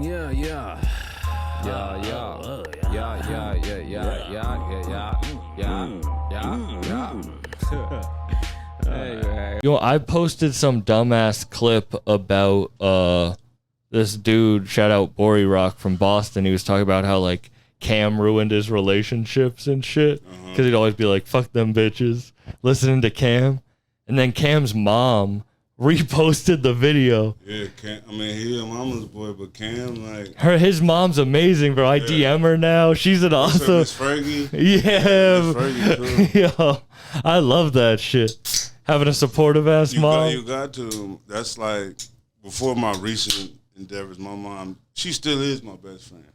Yeah, yeah. Yeah, yeah. Yeah, yeah, yeah, yeah, yeah, yeah, yeah. Yo, I posted some dumbass clip about this dude, shout out Bori Rock from Boston. He was talking about how like Cam ruined his relationships and shit. Because he'd always be like, fuck them bitches, listening to Cam. And then Cam's mom reposted the video. Yeah, Cam, I mean, he a mama's boy, but Cam, like... His mom's amazing, bro. I DM her now. She's an awesome... Miss Fergie? Yeah. Miss Fergie, too. Yo, I love that shit. Having a supportive-ass mom. You got to. That's like, before my recent endeavors, my mom, she still is my best friend.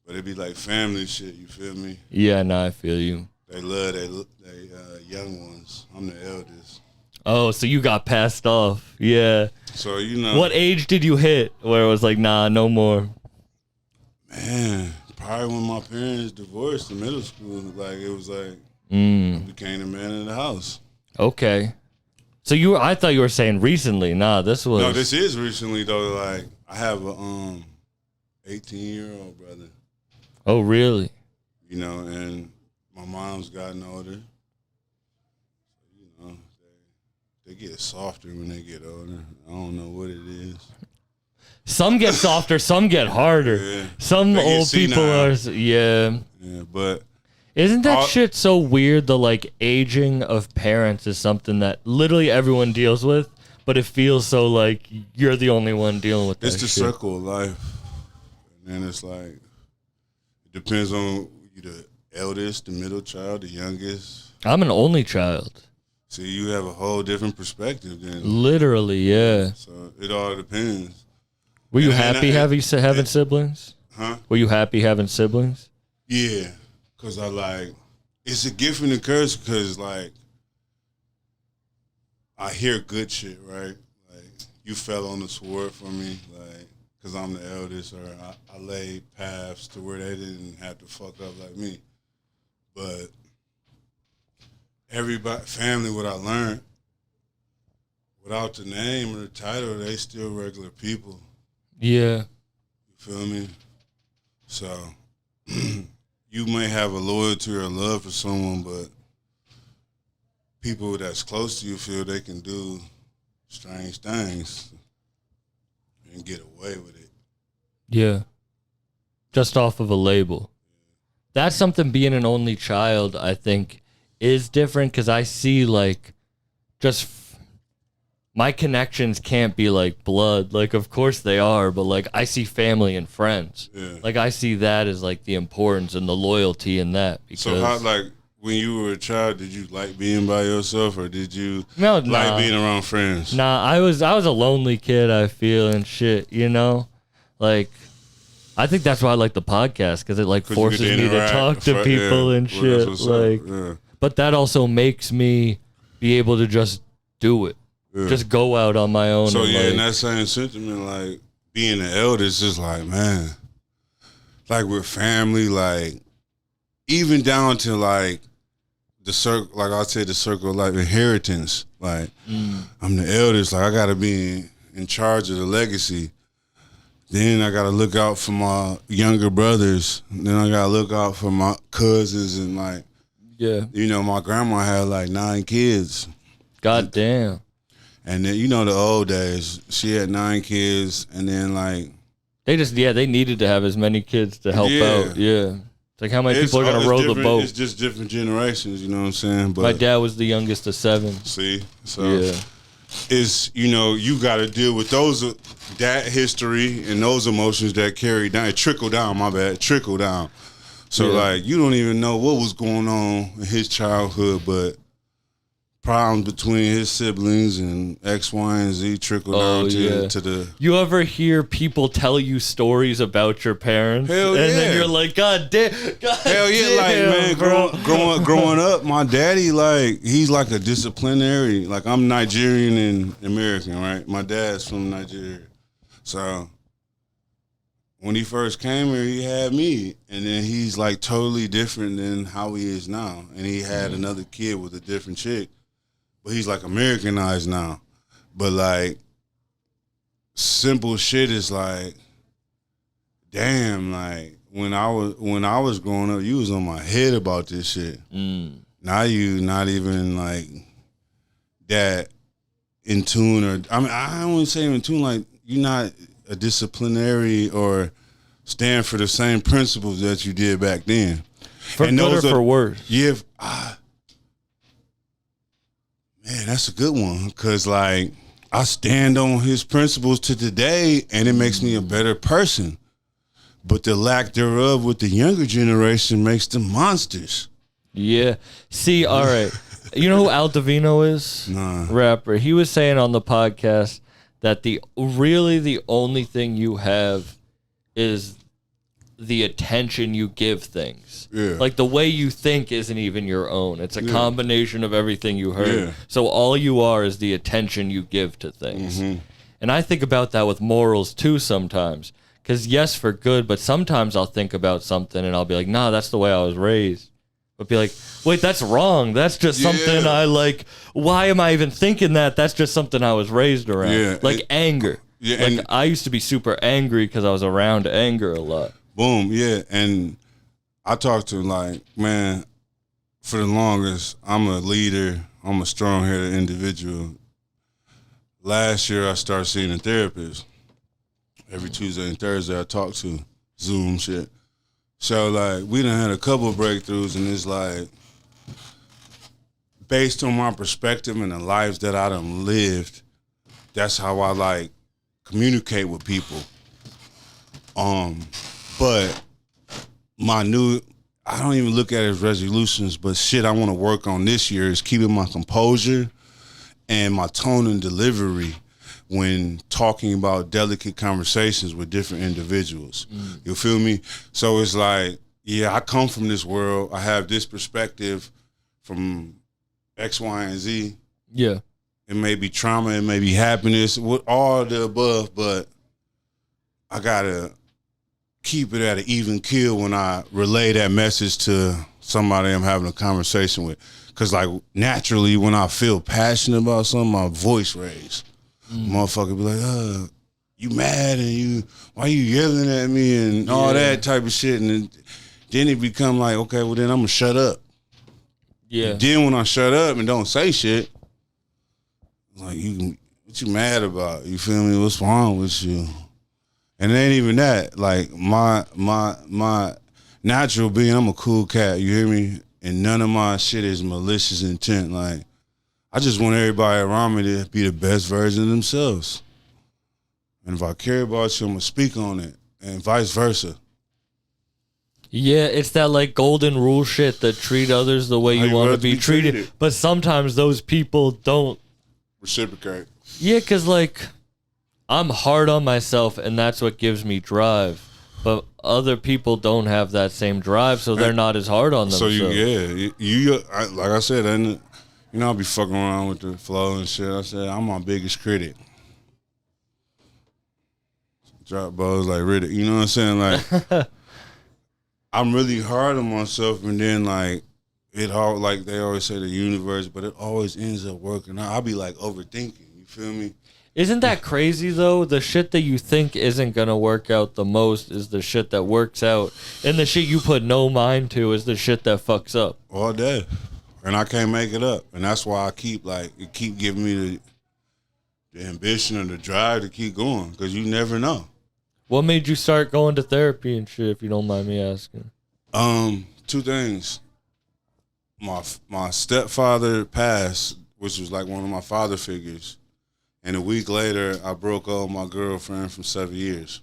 But it'd be like family shit, you feel me? Yeah, no, I feel you. They love they young ones. I'm the eldest. Oh, so you got passed off. Yeah. So, you know. What age did you hit where it was like, nah, no more? Man, probably when my parents divorced in middle school. Like, it was like, I became the man in the house. Okay. So I thought you were saying recently. Nah, this was... No, this is recently, though. Like, I have a 18-year-old brother. Oh, really? You know, and my mom's gotten older. You know, they get softer when they get older. I don't know what it is. Some get softer, some get harder. Yeah. Some old people are... Yeah. Yeah, but... Isn't that shit so weird? The like aging of parents is something that literally everyone deals with, but it feels so like you're the only one dealing with that It's the shit. circle of life. And then it's like, it depends on you the eldest, the middle child, the youngest. I'm an only child. So you have a whole different perspective then. Literally, yeah. So it all depends. Were you happy having siblings? Huh? Were you happy having siblings? Yeah. Because it's a gift and a curse because, like, I hear good shit, right? Like, you fell on the sword for me, like, because I'm the eldest, or I laid paths to where they didn't have to fuck up like me. But everybody, family, what I learned, without the name or the title, they still regular people. Yeah. You feel me? So... You may have a loyalty or a love for someone, but people that's close to you feel they can do strange things and get away with it. Yeah. Just off of a label. That's something being an only child, I think, is different because I see, like, my connections can't be like blood. Like, of course they are, but like I see family and friends. Yeah. Like I see that as like the importance and the loyalty in that. Because so how, like, when you were a child, did you like being by yourself or did you like being around friends? Nah, I was a lonely kid, I feel, and shit, you know? Like, I think that's why I like the podcast, because it like forces me to talk to people and shit. Like, but that also makes me be able to just do it. Yeah. Just go out on my own. So, in that same sentiment, like, being the eldest is like, man, like, with family, like, even down to, like, the circle, like I said, the circle of life, inheritance. Like, I'm the eldest, like, I got to be in charge of the legacy. Then I got to look out for my younger brothers. Then I got to look out for my cousins and, like, you know, my grandma had, like, 9 kids. God damn. And then, you know, the old days, she had 9 kids, and then, like... They needed to have as many kids to help out, yeah. It's like, how many people are going to row the boat? It's just different generations, you know what I'm saying? But my dad was the youngest of 7. See? So, it's, you know, you got to deal with that history and those emotions that carry down. It trickle down, trickle down. So, like, you don't even know what was going on in his childhood, but... problems between his siblings and X, Y, and Z trickle down to the... You ever hear people tell you stories about your parents? Hell and then you're like, God damn, hell yeah, like, man, growing up, my daddy, like, he's like a disciplinary. Like, I'm Nigerian and American, right? My dad's from Nigeria. So, when he first came here, he had me. And then he's, like, totally different than how he is now. And he had another kid with a different chick. But he's, like, Americanized now. But, like, simple shit is, like, damn, like when I was growing up, you was on my head about this shit. Now you not even like that in tune, or I mean, I don't want to say in tune, like you're not a disciplinary or stand for the same principles that you did back then. For and good or for worse? Yeah, man, that's a good one, because like I stand on his principles to today, and it makes me a better person. But the lack thereof with the younger generation makes them monsters. Yeah. See, all right. You know who Al Davino is? Nah. Rapper. He was saying on the podcast that the only thing you have is the attention you give things. Yeah. Like the way you think isn't even your own. It's a combination of everything you heard. Yeah. So all you are is the attention you give to things. And I think about that with morals too sometimes. Because yes, for good, but sometimes I'll think about something and I'll be like, nah, that's the way I was raised. But be like, wait, that's wrong. That's just something I like. Why am I even thinking that? That's just something I was raised around. Yeah, like anger. Yeah, like I used to be super angry because I was around anger a lot. Boom, yeah. And I talk to like, man, for the longest, I'm a leader. I'm a strong-headed individual. Last year, I started seeing a therapist. Every Tuesday and Thursday I talk to, Zoom shit. So like we done had a couple of breakthroughs, and it's like based on my perspective and the lives that I done lived, that's how I like communicate with people. But I don't even look at it as resolutions, but shit I want to work on this year is keeping my composure and my tone and delivery when talking about delicate conversations with different individuals. You feel me? So it's like, yeah, I come from this world. I have this perspective from X, Y, and Z. Yeah. It may be trauma, it may be happiness, all the above, but I gotta keep it at an even keel when I relay that message to somebody I'm having a conversation with. Because like naturally when I feel passionate about something, my voice raised. Motherfucker be like, you mad and why you yelling at me and all that type of shit. And then it become like, okay, well then I'm gonna shut up. Yeah. And then when I shut up and don't say shit, like what you mad about? You feel me? What's wrong with you? And it ain't even that. Like my natural being, I'm a cool cat, you hear me? And none of my shit is malicious intent. Like I just want everybody around me to be the best version of themselves. And if I care about you, I'm going to speak on it, and vice versa. Yeah, it's that like golden rule shit that treat others the way you want to be treated. But sometimes those people don't reciprocate. Yeah, because like I'm hard on myself, and that's what gives me drive. But other people don't have that same drive, so they're not as hard on themselves. So like I said, and you know, I'll be fucking around with the flow and shit. I said, I'm my biggest critic. Drop balls like Riddick. You know what I'm saying? Like, I'm really hard on myself, and then, like, it all, like they always say the universe, but it always ends up working out. I'll be, like, overthinking. You feel me? Isn't that crazy, though? The shit that you think isn't going to work out the most is the shit that works out. And the shit you put no mind to is the shit that fucks up. All day. And I can't make it up. And that's why I keep giving me the ambition and the drive to keep going, because you never know. What made you start going to therapy and shit, if you don't mind me asking? Two things. My stepfather passed, which was like one of my father figures. And a week later, I broke up with my girlfriend from 7 years.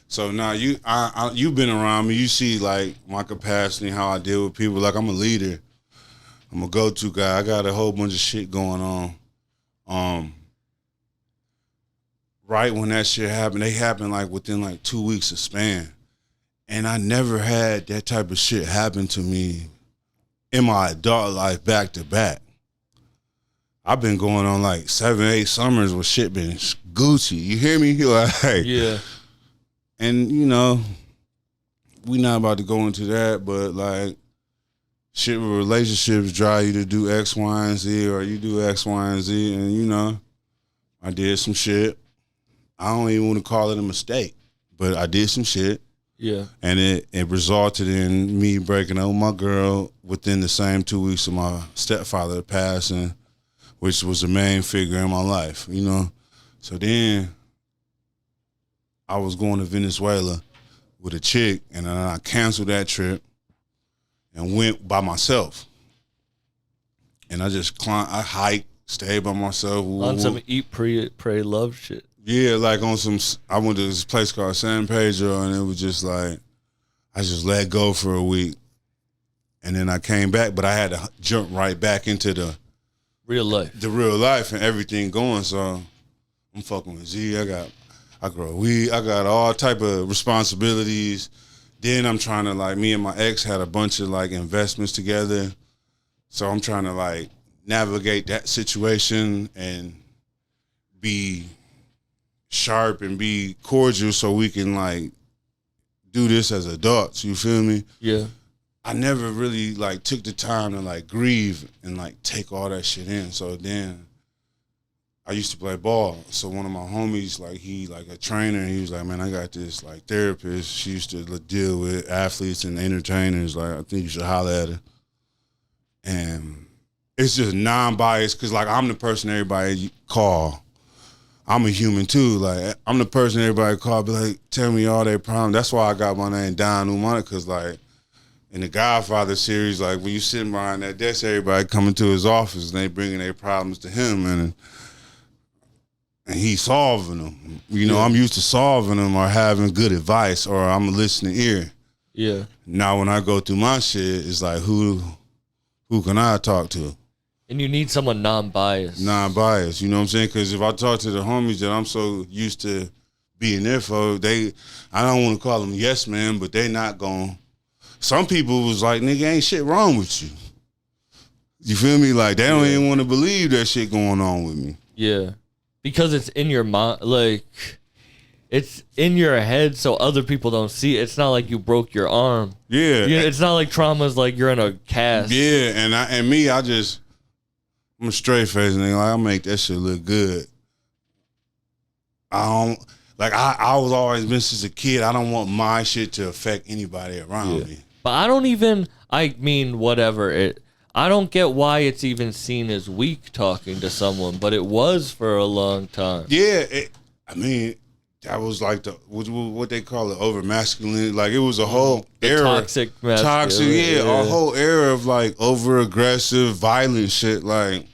So now you've been around me. You see like my capacity, how I deal with people. Like I'm a leader. I'm a go-to guy. I got a whole bunch of shit going on. Right when that shit happened, they happened like within like 2 weeks of span. And I never had that type of shit happen to me in my adult life back to back. I've been going on like 7, 8 summers with shit been Gucci. You hear me? Like, yeah. And, you know, we not about to go into that, but like shit with relationships drive you to do X, Y, and Z, or you do X, Y, and Z. And, you know, I did some shit. I don't even want to call it a mistake. but I did some shit. Yeah. And it resulted in me breaking up with my girl within the same 2 weeks of my stepfather passing, which was the main figure in my life, you know? So then I was going to Venezuela with a chick, and then I canceled that trip and went by myself. And I just climbed, I hiked, stayed by myself. On some eat, pray, love shit. Yeah, like on some, I went to this place called San Pedro, and it was just like, I just let go for a week. And then I came back, but I had to jump right back into the real life and everything going. So I'm fucking with Z. I grow weed. I got all type of responsibilities. Then I'm trying to, like, me and my ex had a bunch of like investments together. So I'm trying to like navigate that situation and be sharp and be cordial so we can like do this as adults, you feel me? Yeah. I never really like took the time to like grieve and like take all that shit in. So then I used to play ball. So one of my homies, like he like a trainer, and he was like, man, I got this like therapist. She used to deal with athletes and entertainers. Like, I think you should holler at her. And it's just non-biased because like I'm the person everybody call. I'm a human too. Like, I'm the person everybody call, be like, tell me all their problems. That's why I got my name Don Umana, because like in the Godfather series, like when you sitting behind that desk, everybody coming to his office and they bringing their problems to him, and he solving them. You know, I'm used to solving them or having good advice, or I'm a listening ear. Yeah. Now when I go through my shit, it's like who can I talk to? And you need someone non-biased. Non-biased, you know what I'm saying? Because if I talk to the homies that I'm so used to being there for, I don't want to call them yes man, but they not going. Some people was like, nigga, ain't shit wrong with you. You feel me? Like, they don't even want to believe that shit going on with me. Yeah. Because it's in your mind, like, it's in your head so other people don't see it. It's not like you broke your arm. Yeah. It's not like trauma's like you're in a cast. Yeah, I'm a straight face nigga. Like, I make that shit look good. I was always been since a kid. I don't want my shit to affect anybody around me. But I don't get why it's even seen as weak talking to someone, but it was for a long time. Yeah, that was like what they call it, over masculine. Like, it was a whole era, toxic, a whole era of like over aggressive, violent shit. Like,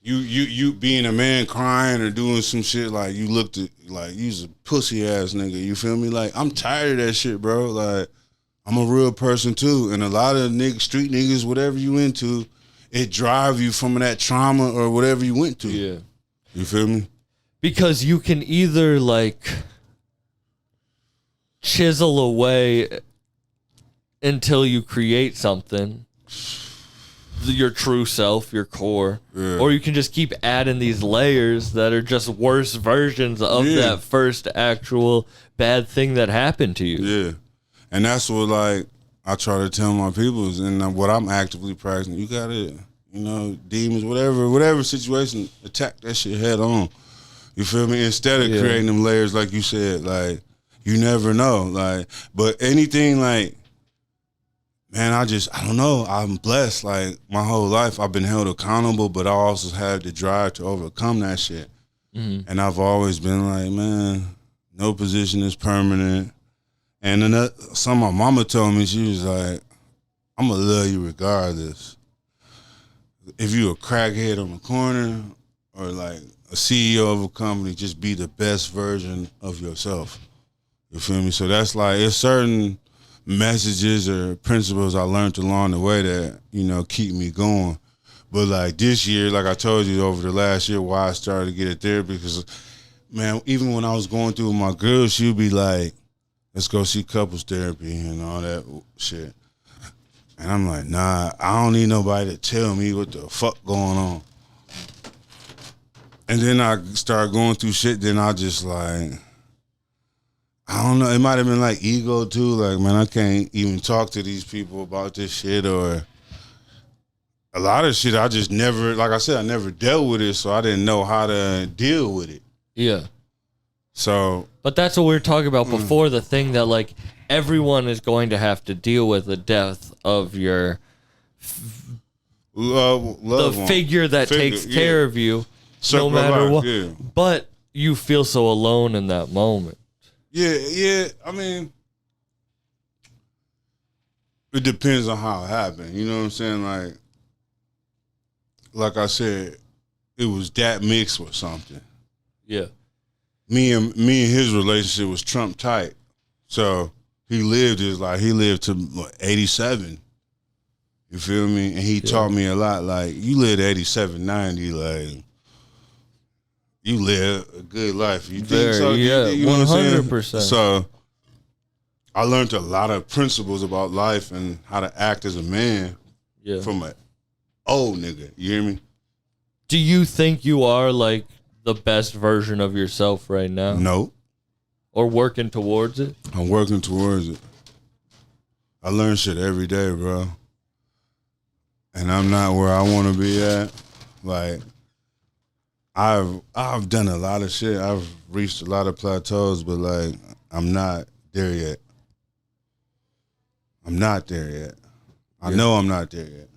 you being a man crying or doing some shit, like you looked at like you's a pussy ass nigga. You feel me? Like, I'm tired of that shit, bro. Like, I'm a real person too, and a lot of street niggas, whatever you into, it drive you from that trauma or whatever you went to. Yeah, you feel me? Because you can either like chisel away until you create something, your true self, your core, or you can just keep adding these layers that are just worse versions of that first actual bad thing that happened to you. Yeah. And that's what, like, I try to tell my people, and what I'm actively practicing. You gotta, demons, whatever situation, attack that shit head on. You feel me? Instead of creating them layers, like you said, like, you never know. Like, but anything, like, man, I don't know. I'm blessed. Like, my whole life I've been held accountable, but I also had the drive to overcome that shit. Mm-hmm. And I've always been like, man, no position is permanent. And then something my mama told me, she was like, I'm going to love you regardless. If you a crackhead on the corner or like a CEO of a company, just be the best version of yourself. You feel me? So that's like, it's certain messages or principles I learned along the way that, keep me going. But like this year, like I told you over the last year, why I started to get a therapy, because, man, even when I was going through with my girl, she would be like, let's go see couples therapy and all that shit. And I'm like, nah, I don't need nobody to tell me what the fuck going on. And then I started going through shit, then I just like, I don't know, it might have been like ego too. Like, man, I can't even talk to these people about this shit, or a lot of shit I just never, like I said, I never dealt with it, so I didn't know how to deal with it. Yeah. So, but that's what we were talking about before. The thing that like everyone is going to have to deal with the death of your love figure that takes care of you, Circle no matter life, what. yeah. But you feel so alone in that moment. Yeah. I mean, it depends on how it happened. You know what I'm saying? Like I said, it was that mixed with something. Yeah. Me and his relationship was Trump tight. So he lived his life. He lived to 87. You feel me? And he taught me a lot. Like, you lived 87, 90, like, you live a good life. You think so? Yeah, you know 100%. So I learned a lot of principles about life and how to act as a man from an old nigga. You hear me? Do you think you are like the best version of yourself right now? No. Or working towards it? I'm working towards it. I learn shit every day, bro. And I'm not where I want to be at. Like, I've done a lot of shit. I've reached a lot of plateaus, but like, I'm not there yet. I'm not there yet. I know I'm not there yet.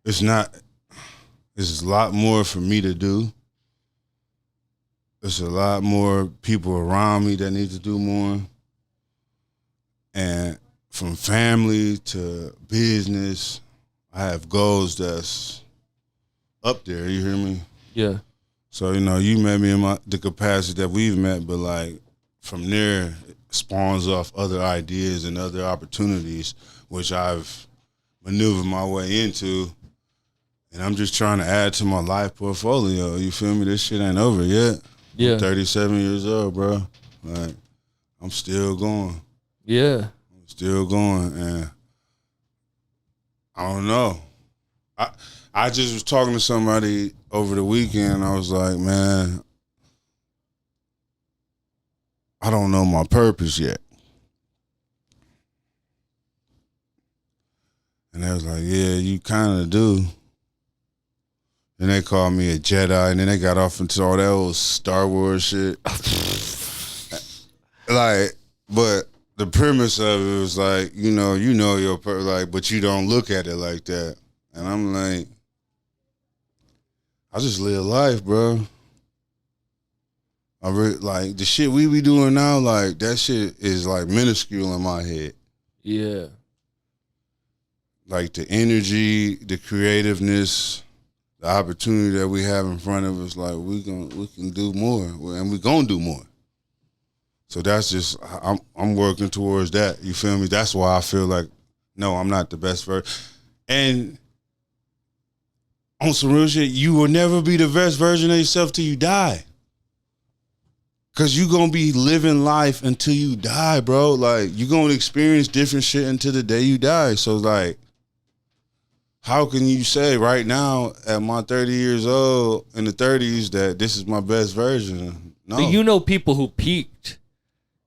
It's a lot more for me to do. There's a lot more people around me that need to do more. And from family to business, I have goals that's up there, you hear me? Yeah. So, you met me in the capacity that we've met, but like from there, it spawns off other ideas and other opportunities, which I've maneuvered my way into. And I'm just trying to add to my life portfolio. You feel me? This shit ain't over yet. Yeah. I'm 37 years old, bro. Like, I'm still going. Yeah. I'm still going. And I don't know. I just was talking to somebody over the weekend. I was like, man, I don't know my purpose yet. And they was like, yeah, you kind of do. And they called me a Jedi, and then they got off into all that old Star Wars shit. Like, but the premise of it was like, you know your purpose, like, but you don't look at it like that. And I'm like, I just live life, bro. I really, like, the shit we be doing now, like, that shit is like minuscule in my head. Yeah. Like the energy, the creativeness, the opportunity that we have in front of us, like we can do more, and we gonna do more. So that's just I'm working towards that. You feel me? That's why I feel like, no, I'm not the best version. And on some real shit, you will never be the best version of yourself till you die. Cause you gonna be living life until you die, bro. Like, you gonna experience different shit until the day you die. So like, how can you say right now at my 30 years old in the 30s that this is my best version? No. But you know people who peaked.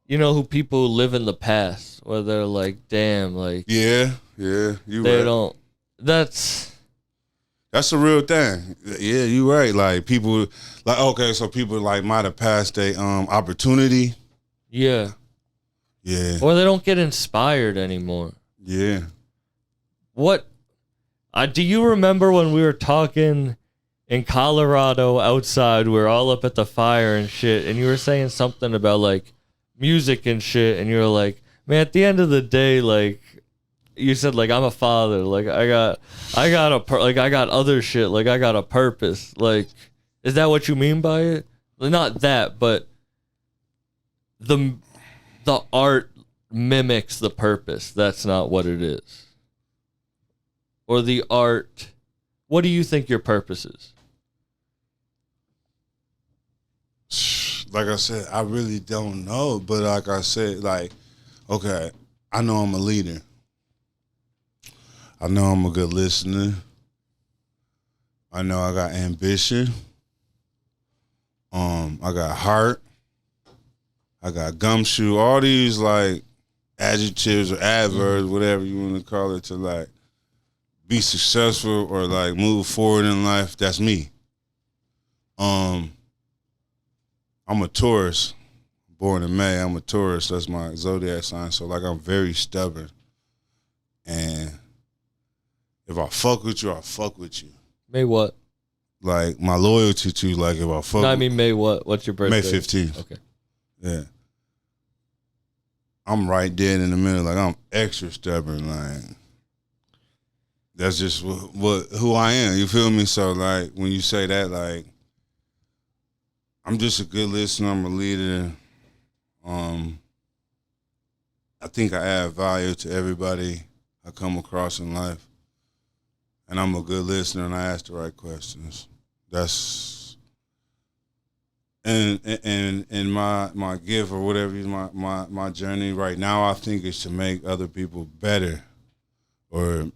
You know who people who live in the past where they're like, damn, like Yeah, you they right. don't. That's a real thing. Yeah, you right. Like people, like, okay, so people like might have passed a opportunity. Yeah. Or they don't get inspired anymore. Yeah. What? Do you remember when we were talking in Colorado outside? We were all up at the fire and shit, and you were saying something about like music and shit, and you were like, man, at the end of the day, like, you said, like, I'm a father, like I got other shit, like I got a purpose. Like, is that what you mean by it? Not that, but the art mimics the purpose. That's not what it is. Or the art. What do you think your purpose is? Like I said, I really don't know. But like I said, like, okay, I know I'm a leader. I know I'm a good listener. I know I got ambition. I got heart. I got gumshoe. All these like adjectives or adverbs, whatever you want to call it, to like be successful or like move forward in life. That's me. I'm I'm a Taurus, born in May. I'm a Taurus. That's my zodiac sign. So like I'm very stubborn, and if I fuck with you, I fuck with you. May what? Like my loyalty to you. Like if I fuck. No, I mean May what? What's your birthday? May 15th. Okay. Yeah. I'm right dead in the middle. Like I'm extra stubborn. Like that's just who I am. You feel me? So like when you say that, like I'm just a good listener. I'm a leader. I think I add value to everybody I come across in life, and I'm a good listener and I ask the right questions. That's and my gift or whatever is my journey right now. I think is to make other people better, or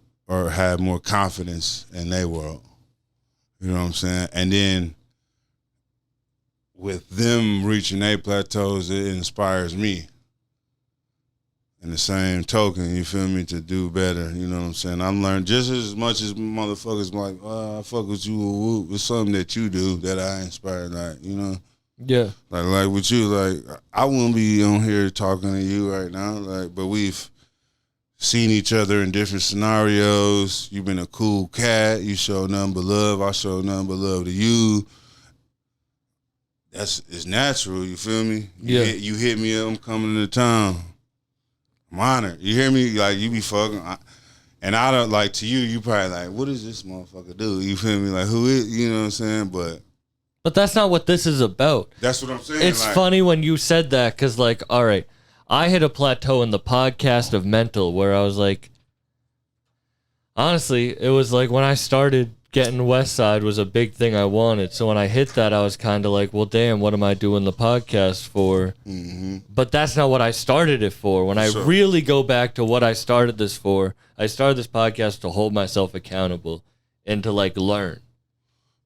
have more confidence in their world. You know what I'm saying? And then with them reaching their plateaus, it inspires me. In the same token, you feel me, to do better. You know what I'm saying? I'm learning just as much as motherfuckers like, I fuck with you, woo. It's something that you do that I inspire, like, you know? Yeah. Like with you, like, I wouldn't be on here talking to you right now, like, but we've seen each other in different scenarios. You've been a cool cat. You show nothing but love. I show nothing but love to you. It's natural, you feel me? Yeah. You hit me up, I'm coming into town. I'm honored. You hear me? Like, you be fucking. And I don't, like, to you, you probably like, what does this motherfucker do? You feel me? Like, who is, you know what I'm saying? But that's not what this is about. That's what I'm saying. It's like, funny when you said that because, like, all right, I hit a plateau in the podcast of mental where I was like, honestly, it was like when I started getting West Side was a big thing I wanted. So when I hit that, I was kind of like, well, damn, what am I doing the podcast for? Mm-hmm. But that's not what I started it for. When I really go back to what I started this for, I started this podcast to hold myself accountable and to, like, learn.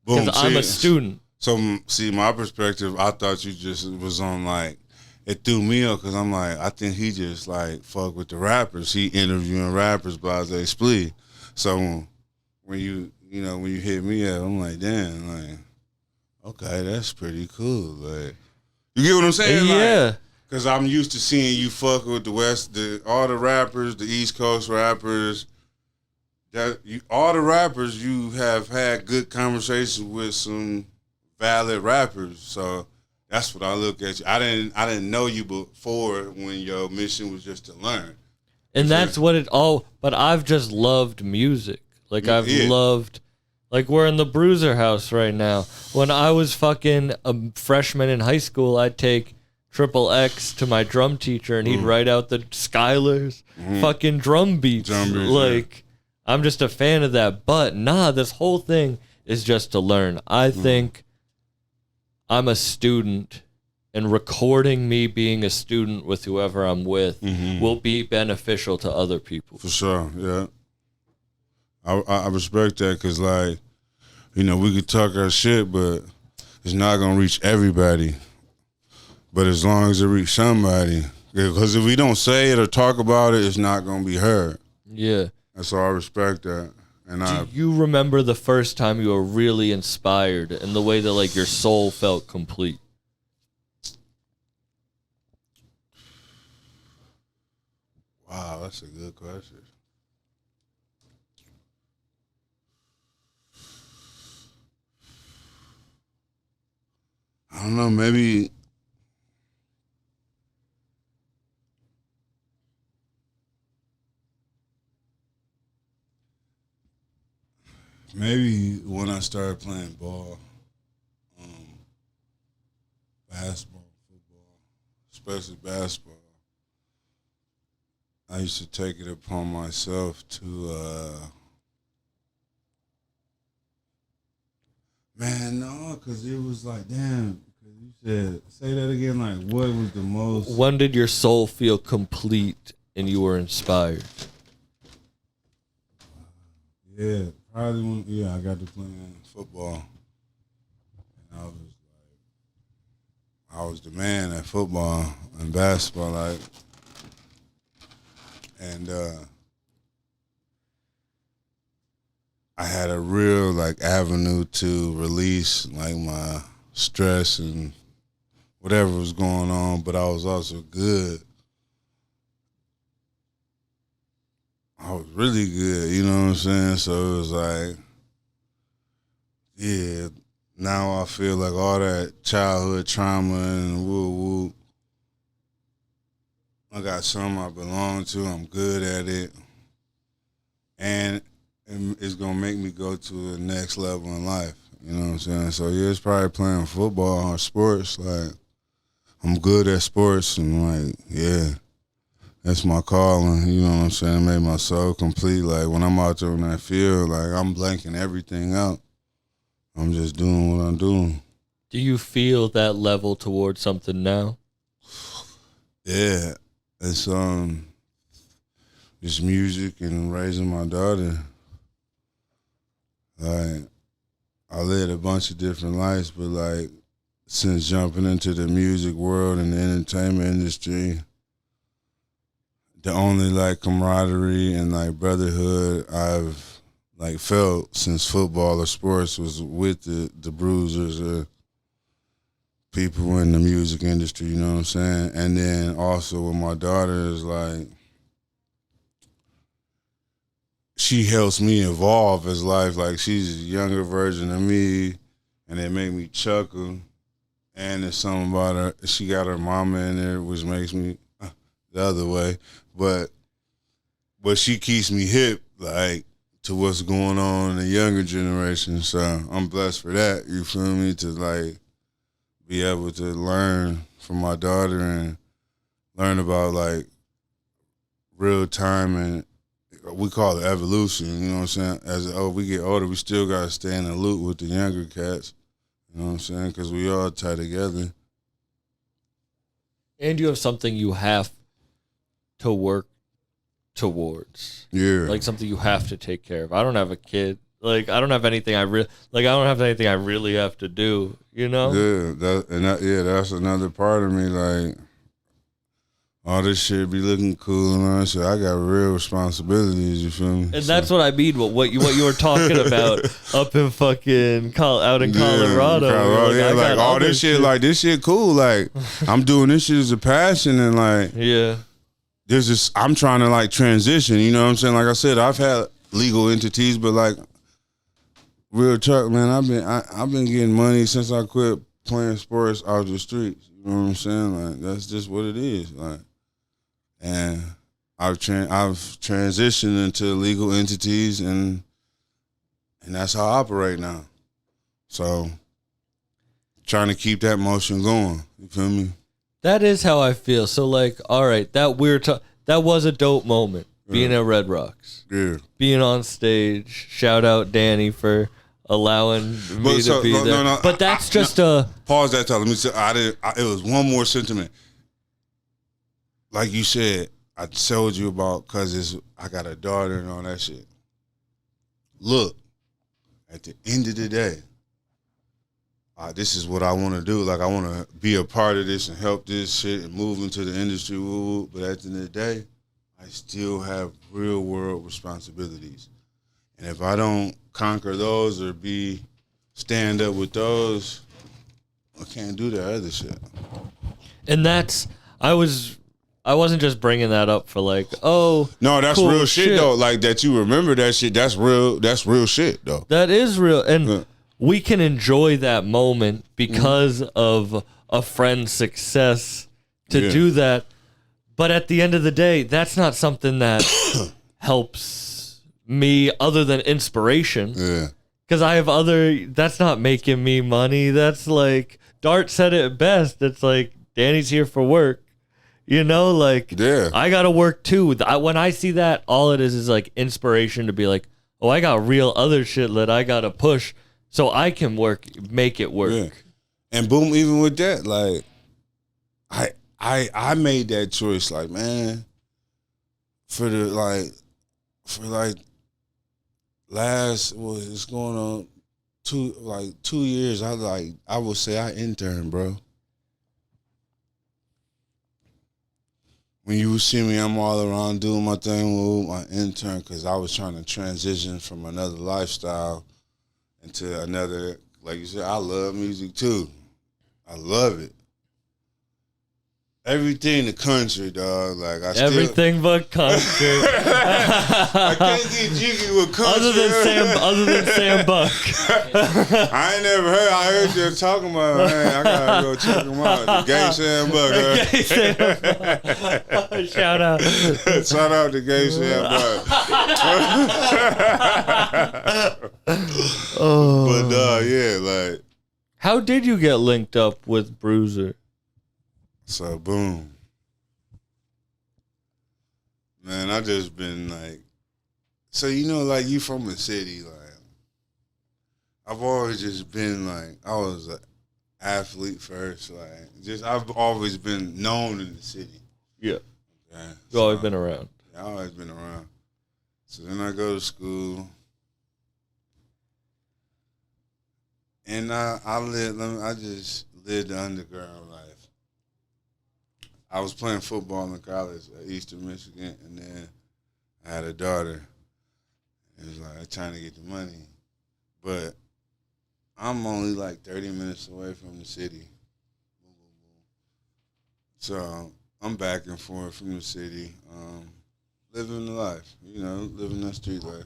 Because I'm a student. So, see, my perspective, I thought you just was on, like, it threw me up because I'm like, I think he just, like, fuck with the rappers. He interviewing rappers, blase splee. So when you hit me up, I'm like, damn, like, okay, that's pretty cool. Like, you get what I'm saying? Yeah. Like, because I'm used to seeing you fuck with all the rappers, the East Coast rappers. All the rappers, you have had good conversations with some valid rappers. So that's what I look at you. I didn't know you before when your mission was just to learn. And that's what it all, but I've just loved music. Like, I've loved, like, we're in the Bruiser house right now. When I was fucking a freshman in high school, I'd take XXX to my drum teacher and he'd write out the Skylar's fucking drum beats. Like, I'm just a fan of that. But nah, this whole thing is just to learn. I think I'm a student, and recording me being a student with whoever I'm with will be beneficial to other people. For sure, yeah. I respect that because, like, you know, we could talk our shit, but it's not going to reach everybody. But as long as it reach somebody, because if we don't say it or talk about it, it's not going to be heard. Yeah. And so I respect that. And Do you remember the first time you were really inspired and the way that, like, your soul felt complete? Wow, that's a good question. I don't know, maybe when I started playing ball, basketball, football, especially basketball, I used to take it upon myself to, because it was like, damn, because you said, say that again, like, what was the most? When did your soul feel complete and you were inspired? Yeah, probably when, I got to playing football. And I was the man at football and basketball, like, and I had a real, like, avenue to release, like, my stress and whatever was going on, but I was also good. I was really good, you know what I'm saying? So it was like, yeah, now I feel like all that childhood trauma and woo-woo, I got something I belong to, I'm good at it, and it's going to make me go to the next level in life, you know what I'm saying? So yeah, it's probably playing football or sports, like, I'm good at sports, and like, yeah. That's my calling, you know what I'm saying? It made my soul complete. Like, when I'm out there in that field, like, I'm blanking everything out. I'm just doing what I'm doing. Do you feel that level towards something now? Yeah. It's, just music and raising my daughter. Like, I led a bunch of different lives, but, like, since jumping into the music world and the entertainment industry, the only like camaraderie and like brotherhood I've like felt since football or sports was with the Bruisers or people in the music industry, you know what I'm saying? And then also with my daughter is like, she helps me evolve as life. Like, she's a younger version of me, and it made me chuckle. And there's something about her, she got her mama in there, which makes me the other way. But she keeps me hip, like, to what's going on in the younger generation. So I'm blessed for that, you feel me, to, like, be able to learn from my daughter and learn about, like, real time, and we call it evolution, you know what I'm saying? As we get older, we still got to stay in the loop with the younger cats, you know what I'm saying? Because we all tie together. And you have something you have to work towards. Yeah. Like, something you have to take care of. I don't have a kid. Like, I don't have anything I don't have anything I really have to do, you know? Yeah, that's another part of me, like, all this shit be looking cool and all that shit. I got real responsibilities, you feel me? And that's what I mean, what you were talking about up in fucking out in Colorado. Yeah, like all this shit, like, this shit cool. Like, I'm doing this shit as a passion, and like, yeah, there's this, I'm trying to like transition, you know what I'm saying? Like I said, I've had legal entities, but like, real talk, man, I've been getting money since I quit playing sports out the streets. You know what I'm saying? Like, that's just what it is. Like, and I've transitioned into legal entities, and that's how I operate now. So, trying to keep that motion going. You feel me? that is how I feel. So, like, all right, that was a dope moment, being at Red Rocks, being on stage. Shout out Danny for allowing me to be there. No, but that's pause that. Let me say, it was one more sentiment. Like you said, I told you about, because I got a daughter and all that shit. Look, at the end of the day, this is what I want to do. Like, I want to be a part of this and help this shit and move into the industry. But at the end of the day, I still have real world responsibilities. And if I don't conquer those or stand up with those, I can't do that other shit. And I wasn't just bringing that up for like, oh, no, that's cool real shit though. Like, that you remember that shit. That's real shit though. That is real, and we can enjoy that moment because of a friend's success to do that. But at the end of the day, that's not something that helps me other than inspiration. Yeah. Because I have that's not making me money. That's like, Dart said it best. It's like, Danny's here for work. You know, like, I got to work too. When I see that, all it is like inspiration to be like, oh, I got real other shit that I got to push so I can make it work. Yeah. And boom, even with that, like, I made that choice, like, man, for last, it's going on 2 years, I would say I interned, bro. When you see me, I'm all around doing my thing with my intern, because I was trying to transition from another lifestyle into another. Like you said, I love music too. I love it. Everything in the country, dog. Like Everything but country. I can't get jiggy with country. Other than Sam Buck. I ain't never heard. I heard you talking about. Man, I gotta go check him out. The Gay Sam Buck. Shout out. Shout out to Gay Sam Buck. But yeah, like. How did you get linked up with Bruiser? So boom. Man, I just been like, so like you from the city, like I've always just been like, I was an athlete first, like just I've always been known in the city. Yeah. Okay? You've always been around. I've always been around. So then I go to school. And I just lived the underground life. I was playing football in college at Eastern Michigan, and then I had a daughter. It was like trying to get the money. But I'm only like 30 minutes away from the city. So I'm back and forth from the city, living the life, living that street life.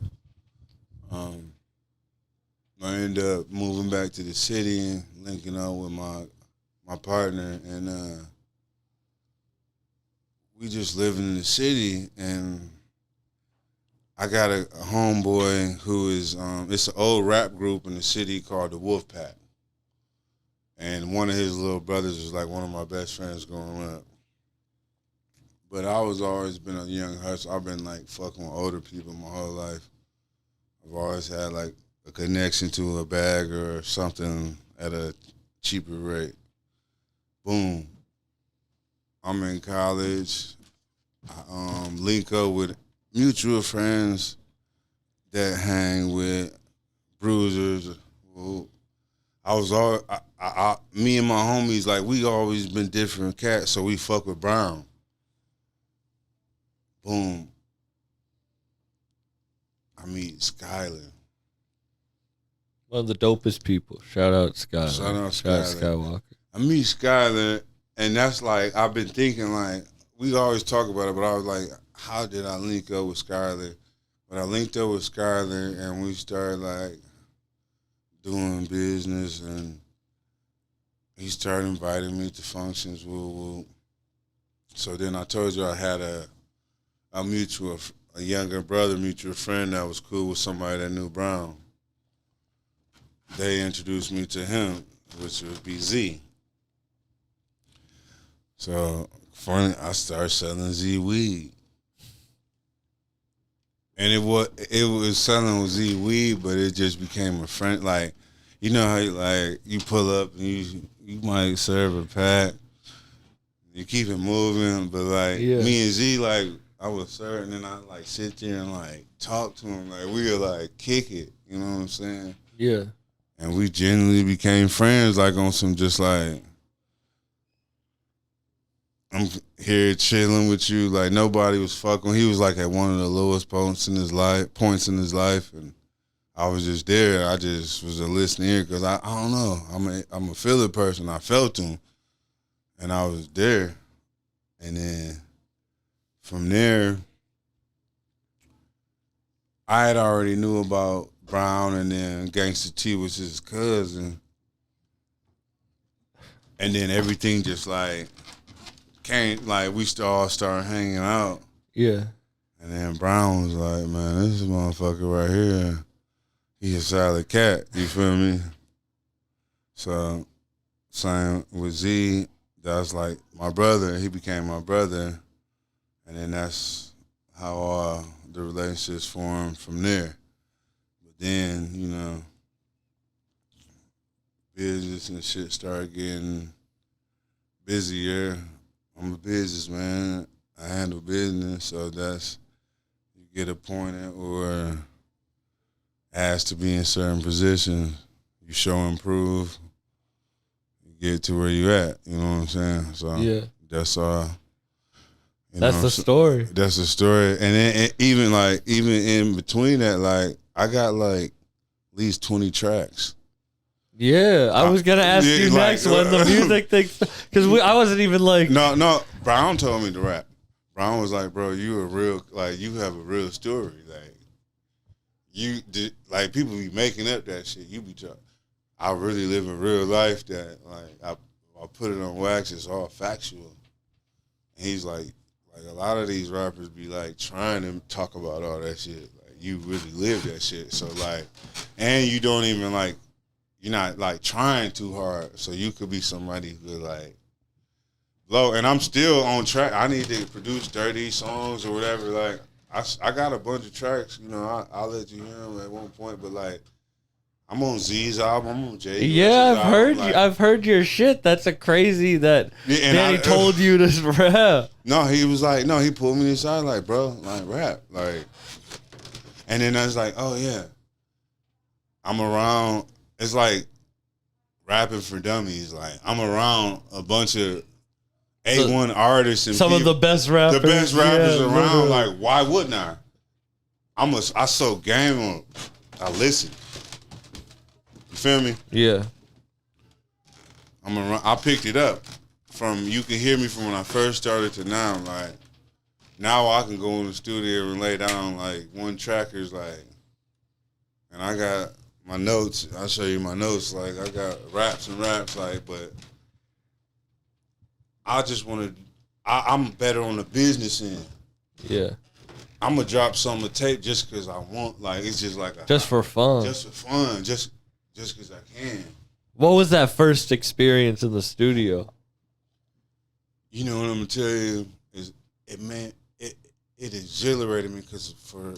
I ended up moving back to the city and linking up with my partner, and we just living in the city. And I got a homeboy who is it's an old rap group in the city called the Wolf Pack, and one of his little brothers was like one of my best friends growing up. But I was always been a young hustler. I've been like fucking with older people my whole life. I've always had like a connection to a bag or something at a cheaper rate. Boom. I'm in college. I link up with mutual friends that hang with bruisers. I was all me and my homies, like we always been different cats, so we fuck with Brown. Boom. I meet Skyler. One of the dopest people. Shout out Skyler. Shout out Skywalker. I meet Skyler, and that's like, I've been thinking like, we always talk about it, but I was like, how did I link up with Skyler? But I linked up with Skyler, and we started like doing business, and he started inviting me to functions. So then I told you I had a younger brother, mutual friend that was cool with somebody that knew Brown. They introduced me to him, which would be Z. So funny, I started selling Z weed, and it was selling Z weed, but it just became a friend. Like, you know how you pull up and you might serve a pack, you keep it moving, but like me and Z, like I would serve, and then I like sit there and like talk to him, like we would like kick it, you know what I'm saying? Yeah. And we genuinely became friends, like on some just like, I'm here chilling with you. Like nobody was fucking. He was like at one of the lowest points in his life, and I was just there. I just was a listening ear because I don't know. I'm a feeling person. I felt him, and I was there. And then from there, I had already knew about Brown, and then Gangsta T was his cousin, and then everything just like came, like we all started hanging out. Yeah. And then Brown was like, man, this motherfucker right here, he a solid cat, you feel me? So same with Z, that's like my brother, he became my brother, and then that's how the relationships formed from there. Then, business and shit started getting busier. I'm a businessman. I handle business, so that's, you get appointed or asked to be in certain positions. You show and prove, you get to where you at, you know what I'm saying? So yeah, that's all. That's the story. That's the story. And then even in between that, like, I got like at least 20 tracks. Yeah, I was gonna ask you next when the music thing, because I wasn't even like. No. Brown told me to rap. Brown was like, bro, you have a real story. Like, you did, like, people be making up that shit. You be trying. I really live a real life that, like, I put it on wax. It's all factual. And he's like a lot of these rappers be like trying to talk about all that shit. Like, you really live that shit. So like, and you don't even like. You're not like trying too hard, so you could be somebody who like low. And I'm still on track. I need to produce 30 songs or whatever. Like I got a bunch of tracks. You know, I'll let you hear them at one point. But like, I'm on Z's album. I'm on Jay. Yeah, I've heard your shit. That's a crazy that Danny told you to rap. No, he was like, he pulled me aside like, bro, like rap, like. And then I was like, oh yeah, I'm around. It's like rapping for dummies. Like, I'm around a bunch of A1 artists and some of the best rappers. The best rappers around. Like, why wouldn't I? I so game on. I listen. You feel me? Yeah. I picked it up from. You can hear me from when I first started to now. Like, now I can go in the studio and lay down like one trackers like, and I got. My notes, I'll show you my notes. Like, I got raps, like, but I just want to, I'm better on the business end. Yeah. I'm going to drop some of the tape just because I want, like, it's just like just for fun. Just for fun, just because I can. What was that first experience in the studio? You know what I'm going to tell you? It exhilarated me because for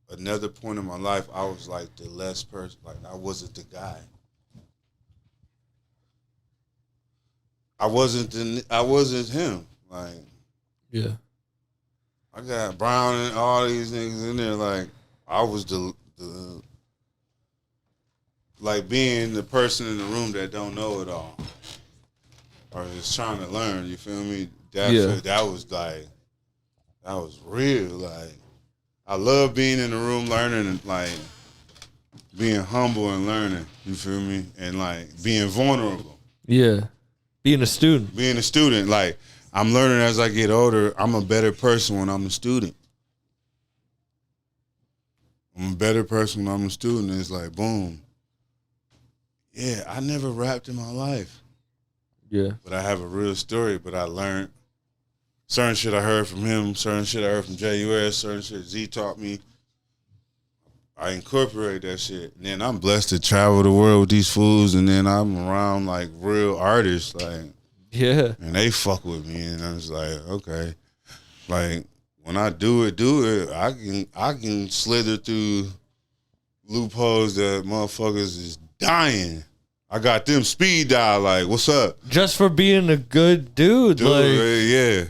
another point in my life, I was like the less person. Like, I wasn't the guy. I wasn't him. Like, yeah, I got Brown and all these niggas in there. Like, I was the like being the person in the room that don't know it all or is trying to learn. You feel me? That was real. Like, I love being in the room learning and like being humble and learning, you feel me? And like being vulnerable. Yeah. Being a student. Like, I'm learning as I get older. I'm a better person when I'm a student. I'm a better person when I'm a student. It's like, boom. Yeah, I never rapped in my life. Yeah. But I have a real story, but I learned certain shit I heard from him, certain shit I heard from JUS, certain shit Z taught me. I incorporate that shit. And then I'm blessed to travel the world with these fools, and then I'm around like real artists, like, yeah. And they fuck with me, and I was like, okay. Like, when I do it, I can slither through loopholes that motherfuckers is dying. I got them speed dial, like, what's up? Just for being a good dude. Like, yeah.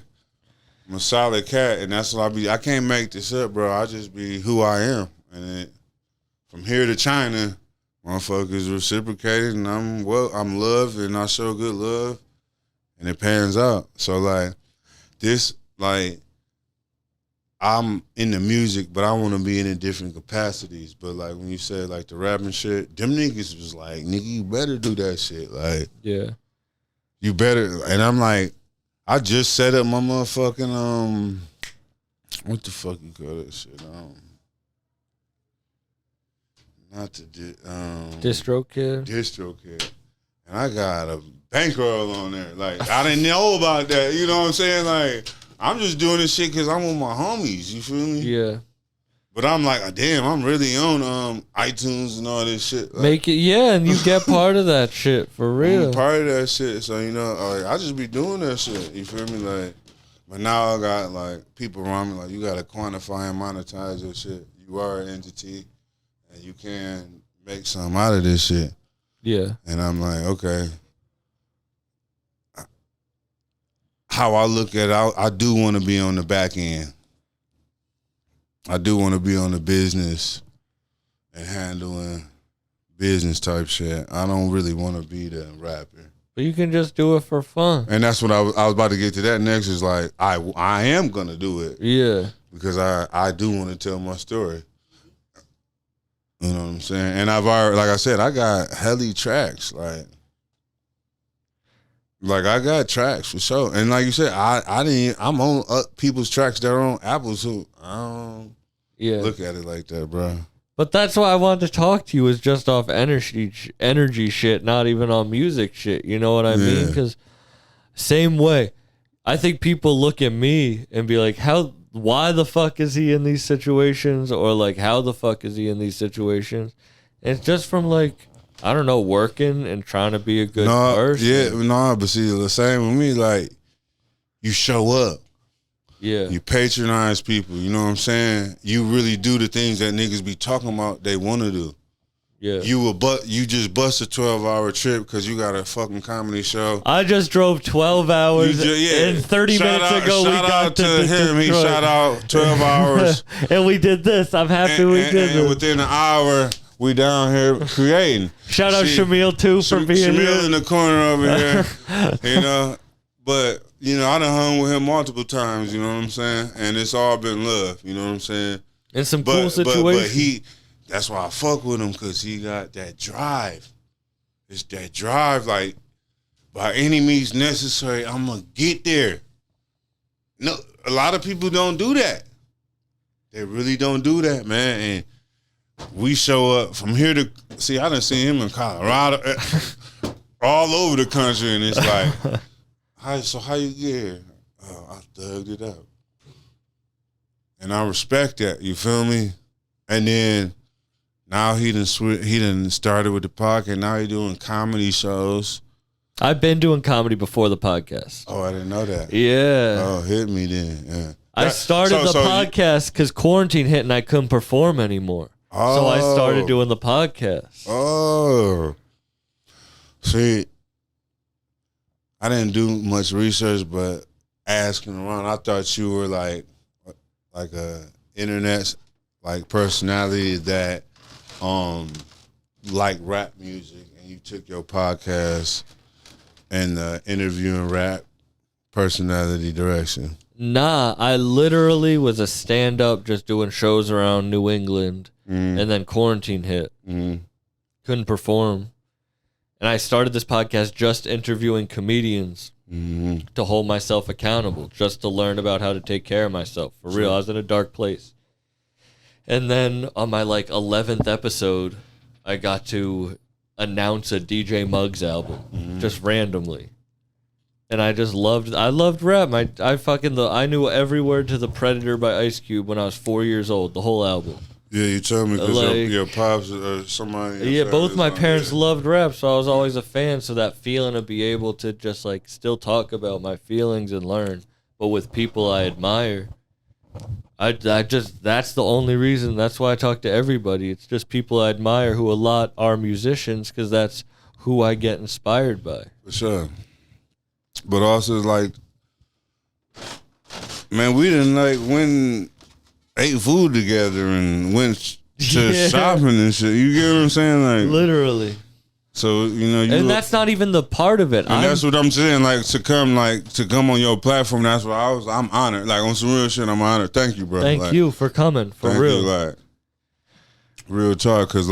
I'm a solid cat, and that's what I be. I can't make this up, bro. I just be who I am. And from here to China, motherfuckers reciprocated, and I'm loved, and I show good love, and it pans out. So, like, this, like, I'm in the music, but I want to be in different capacities. But, like, when you said, like, the rapping shit, them niggas was like, nigga, you better do that shit. Like, yeah. You better. And I'm like, I just set up my motherfucking, what the fuck you call that shit? DistroKid. And I got a bankroll on there. Like, I didn't know about that. You know what I'm saying? Like, I'm just doing this shit because I'm with my homies. You feel me? Yeah. But I'm like, damn, I'm really on iTunes and all this shit. Like, make it, yeah, and you get part of that shit for real. I'm part of that shit. So, you know, like, I just be doing that shit. You feel me? Like, but now I got, like, people around me, like, you got to quantify and monetize your shit. You are an entity, and you can make something out of this shit. Yeah. And I'm like, okay. How I look at it, I do want to be on the back end. I do want to be on the business and handling business type shit. I don't really want to be the rapper. But you can just do it for fun. And that's what I was about to get to that next is like, I am going to do it. Yeah. Because I do want to tell my story. You know what I'm saying? And I've already, like I said, I got heli tracks. Like I got tracks for sure. And like you said, I'm on people's tracks that are on Apple, so I don't look at it like that, bro. But that's why I wanted to talk to you, is just off energy shit, not even on music shit. You know what I mean? Because same way, I think people look at me and be like, why the fuck is he in these situations? Or like, how the fuck is he in these situations? And it's just from like, I don't know, working and trying to be a good person. But see, the same with me, like, you show up. Yeah. You patronize people, you know what I'm saying? You really do the things that niggas be talking about they want to do. Yeah. You just bust a 12-hour trip because you got a fucking comedy show. I just drove 12 hours and 30 minutes ago we got to him. Detroit. He shot out 12 hours. And we did this. I'm happy we did this. And within an hour, we down here creating. Shout out Shamil too for being here. Shamil in the corner over here, you know. But, you know, I done hung with him multiple times, you know what I'm saying? And it's all been love, you know what I'm saying? In some cool situations. But that's why I fuck with him, because he got that drive. It's that drive, like, by any means necessary, I'm going to get there. No, a lot of people don't do that. They really don't do that, man. And we show up from here to, see, I done seen him in Colorado, all over the country, and it's like, how you get here? Oh, I thugged it up. And I respect that, you feel me? And then now he done started with the podcast. Now he doing comedy shows. I've been doing comedy before the podcast. Oh, I didn't know that. Yeah. Oh, hit me then. Yeah. I started the podcast because quarantine hit and I couldn't perform anymore. Oh. So I started doing the podcast. Oh. See, I didn't do much research, but asking around, I thought you were like a internet like personality that like rap music, and you took your podcast and the interviewing rap personality direction. Nah, I literally was a stand-up just doing shows around New England, and then quarantine hit. Couldn't perform. And I started this podcast just interviewing comedians to hold myself accountable, just to learn about how to take care of myself. For real, I was in a dark place. And then on my 11th episode, I got to announce a DJ Muggs album, just randomly. And I loved rap. I knew every word to The Predator by Ice Cube when I was 4 years old, the whole album. Yeah, you told me because your pops or somebody. Yeah, both my parents loved rap, so I was always a fan. So that feeling of be able to just still talk about my feelings and learn, but with people I admire. That's the only reason. That's why I talk to everybody. It's just people I admire who a lot are musicians, because that's who I get inspired by. For sure. But also, man, we didn't ate food together and went to shopping and shit. You get what I'm saying? Literally. So, and that's not even the part of it. And that's what I'm saying. To come on your platform. That's what I'm honored. On some real shit, I'm honored. Thank you, bro. Thank you for coming. For thank real. You, real talk. Cause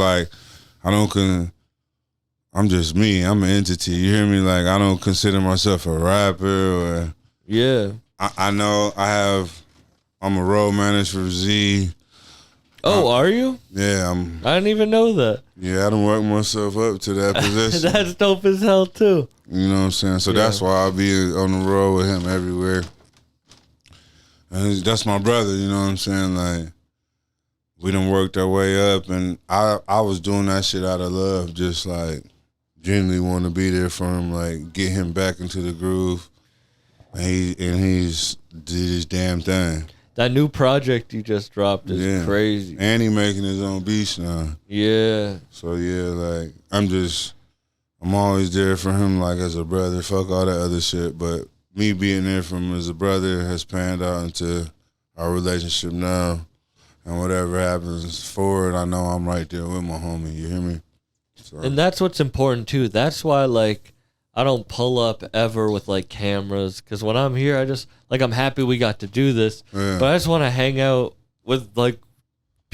I'm just me. I'm an entity. You hear me? I don't consider myself a rapper or. Yeah. I know I'm a road manager for Z. Oh, are you? Yeah, I didn't even know that. Yeah, I done worked myself up to that position. That's dope as hell too. You know what I'm saying? So that's why I'll be on the road with him everywhere. And that's my brother, you know what I'm saying? We done worked our way up, and I was doing that shit out of love, just genuinely want to be there for him, get him back into the groove. And he's did his damn thing. That new project you just dropped is crazy. And he making his own beats now. Yeah. So yeah, I'm always there for him as a brother. Fuck all that other shit. But me being there for him as a brother has panned out into our relationship now. And whatever happens forward, I know I'm right there with my homie. You hear me? So. And that's what's important too. That's why I don't pull up ever with cameras, because when I'm here, I just I'm happy we got to do this, but I just want to hang out with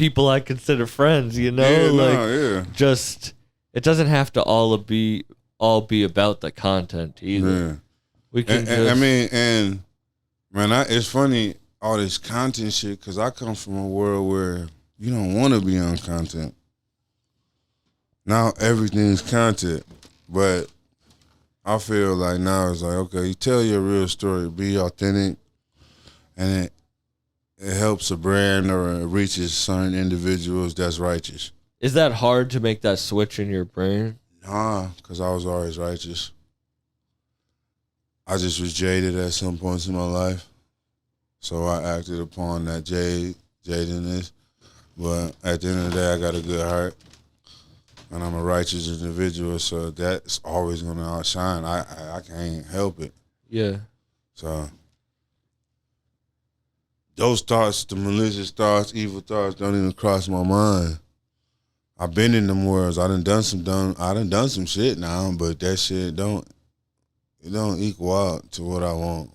people I consider friends, you know? Yeah, just it doesn't have to all be about the content either. Yeah. We can man, it's funny all this content shit because I come from a world where you don't want to be on content. Now everything's content, but I feel like now it's like, okay, you tell your real story, be authentic, and it helps a brand or it reaches certain individuals that's righteous. Is that hard to make that switch in your brain? Nah, because I was always righteous. I just was jaded at some points in my life. So I acted upon that jadedness. But at the end of the day, I got a good heart. And I'm a righteous individual, so that's always going to outshine. I can't help it. Yeah. So those thoughts, the malicious thoughts, evil thoughts, don't even cross my mind. I've been in them worlds. I done done some shit now, but that shit don't equal out to what I want.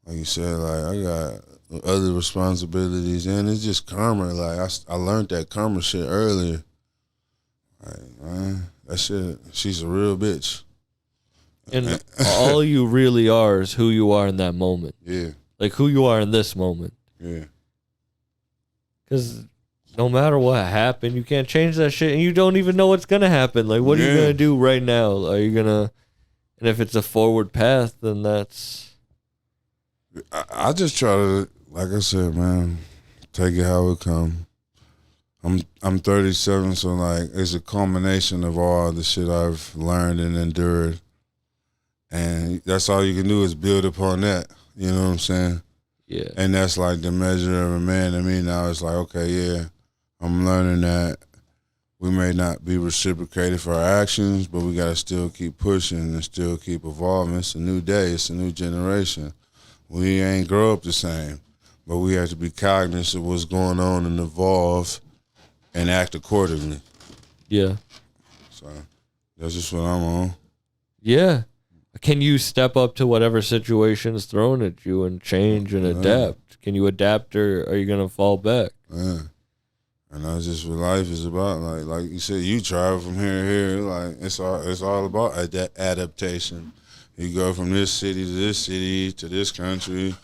Like you said, like I got other responsibilities, and it's just karma. Like I learned that karma shit earlier. Like, man, that shit, she's a real bitch. And all you really are is who you are in that moment. Yeah. Like who you are in this moment. Yeah. Because no matter what happened, you can't change that shit, and you don't even know what's gonna happen. Like, what are you gonna do right now? Are you gonna? And if it's a forward path, then that's. I just try to, like I said, man, take it how it come. I'm 37, so like it's a culmination of all the shit I've learned and endured, and that's all you can do is build upon that. You know what I'm saying? Yeah. And that's like the measure of a man to me now. It's like, okay, yeah, I'm learning that we may not be reciprocated for our actions, but we got to still keep pushing and still keep evolving. It's a new day. It's a new generation. We ain't grow up the same, but we have to be cognizant of what's going on and evolve and act accordingly. Yeah. So that's just what I'm on. Yeah. Can you step up to whatever situation is thrown at you and change and adapt? Can you adapt, or are you going to fall back? Yeah. And that's just what life is about. Like you said, you travel from here to here. Like it's all about adaptation. You go from this city to this city to this country.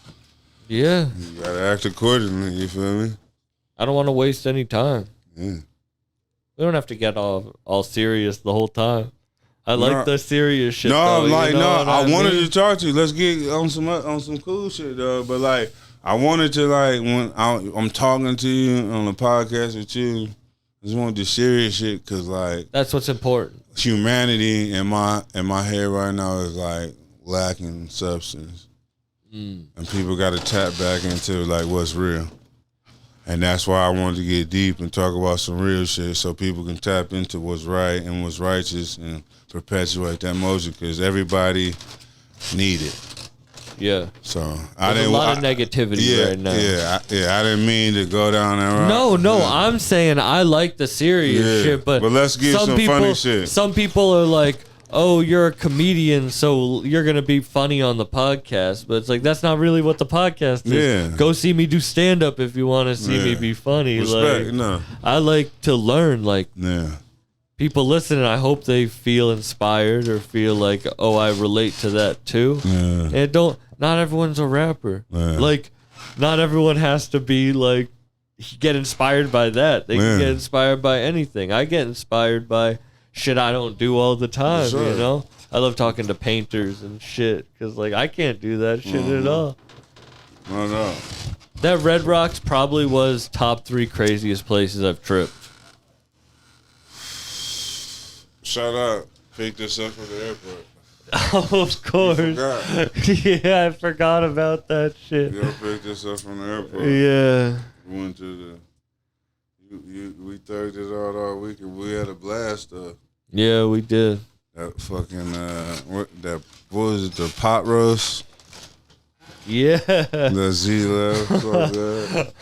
Yeah. You gotta act accordingly. You feel me? I don't want to waste any time. Yeah. We don't have to get all serious the whole time. I like the serious shit. No, though, like you know I wanted to talk to you. Let's get on some cool shit though. But like I wanted to like when I'm talking to you on a podcast with you, I just want the serious shit because like that's what's important. Humanity in my head right now is like lacking substance, and people got to tap back into like what's real. And that's why I wanted to get deep and talk about some real shit so people can tap into what's right and what's righteous and perpetuate that motion because everybody need it. Yeah. So There's a lot of negativity right now. Yeah. I didn't mean to go down that road. No. I'm saying I like the serious shit, but let's get some funny shit. Some people are like, oh, you're a comedian, so you're going to be funny on the podcast. But it's like, that's not really what the podcast is. Yeah. Go see me do stand-up if you want to see me be funny. Respect, like, no. I like to learn. Like, people listen, and I hope they feel inspired or feel like, oh, I relate to that too. Yeah. And not everyone's a rapper. Yeah. Like, not everyone has to be like, get inspired by that. They can get inspired by anything. I get inspired by shit I don't do all the time, you know? I love talking to painters and shit because, like, I can't do that shit at all. No. That Red Rocks probably was top 3 craziest places I've tripped. Shout out. Picked this up at the airport. Oh, of course. Yeah, I forgot about that shit. Yo, picked this up from the airport. Yeah. We went to we thugged it out all week and we had a blast. Yeah, we did. That fucking what was it? The pot roast. Yeah. The Z-Lab. So good.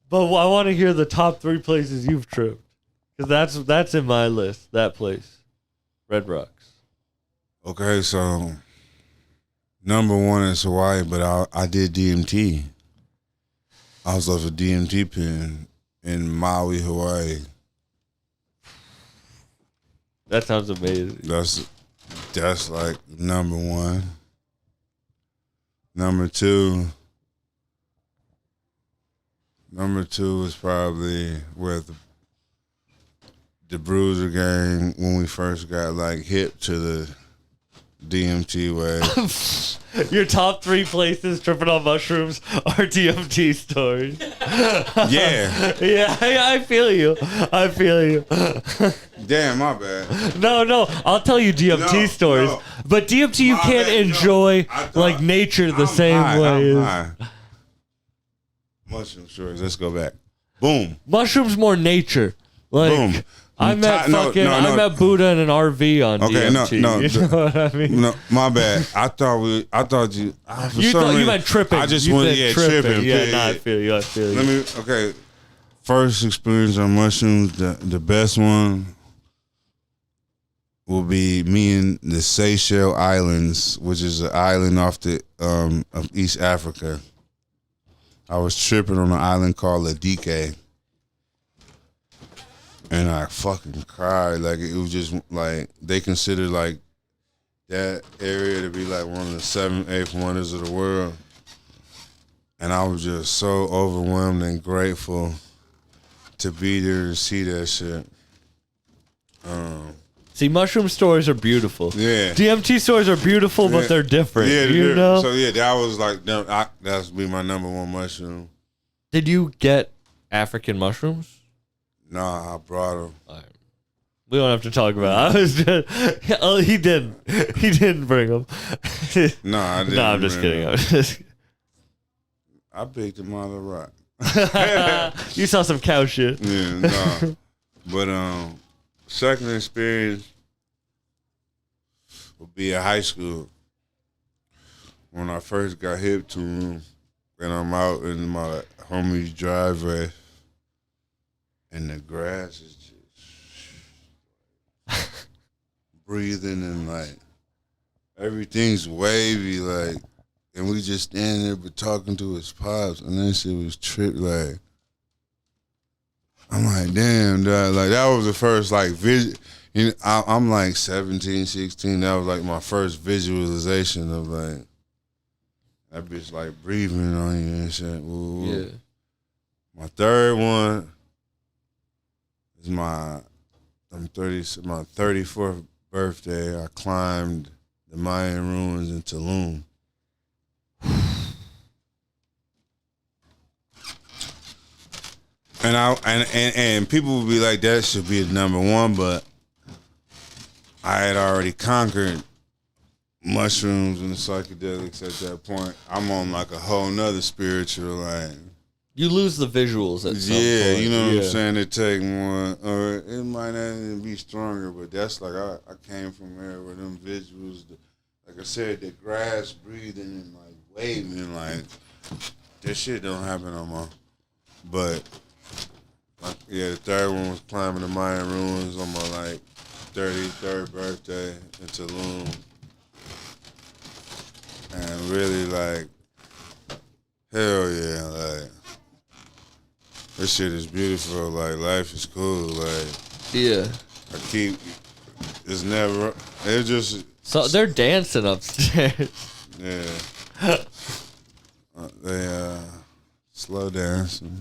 But I want to hear the top 3 places you've tripped, because that's in my list. That place, Red Rocks. Okay, so number 1 is Hawaii, but I did DMT. I was off a DMT pen in Maui, Hawaii. That sounds amazing. That's like number one. Number two is probably with the Bruiser gang when we first got like hip to the DMT way. Your top 3 places tripping on mushrooms are DMT stories. Yeah. Yeah, I feel you. Damn, my bad. No, I'll tell you DMT stories. No. But DMT you can't enjoy like nature the same way. Mushroom stories. Let's go back. Boom. Mushrooms more nature. Like Boom. I met I met Buddha in an RV on DMT. You know what I mean? No, my bad. I thought you meant tripping. I just wanted tripping. Yeah, no, I feel you. Okay. First experience on mushrooms, the best one will be me in the Seychelles Islands, which is an island off the of East Africa. I was tripping on an island called Ladike. And I fucking cried. Like, it was just like, they consider like that area to be like one of the 7, 8 wonders of the world. And I was just so overwhelmed and grateful to be there to see that shit. See, mushroom stories are beautiful. Yeah. DMT stories are beautiful, but they're different. Yeah, you know? So yeah, that was like, that's be my number one mushroom. Did you get African mushrooms? Nah, I brought them. Right. We don't have to talk about it. I was just, he didn't. He didn't bring them. No, I didn't. No, I'm just kidding. I picked them out of the rock. You saw some cow shit. Yeah, no. But second experience would be at high school when I first got hip to them, and I'm out in my homie's driveway. And the grass is just breathing and like everything's wavy, like, and we just standing there but talking to his pops, and that shit was like, I'm like, damn, dog. Like, that was the first like vision. You know, I'm like 17, 16. That was like my first visualization of like that bitch like breathing on you and shit. Ooh. Yeah. My third one. My 34th birthday, I climbed the Mayan ruins in Tulum. And people would be like, that should be the number one, but I had already conquered mushrooms and psychedelics at that point. I'm on like a whole nother spiritual line. You lose the visuals at some point. Yeah, you know what I'm saying? It take more, or it might not even be stronger, but that's like, I came from there with them visuals. Like I said, the grass breathing and like waving, like, that shit don't happen no more. But, like, yeah, the third one was climbing the Mayan ruins on my like 33rd birthday in Tulum. And really like, hell yeah, like, this shit is beautiful. Like, life is cool. Like, yeah. It's just. So they're dancing upstairs. Yeah. They slow dancing.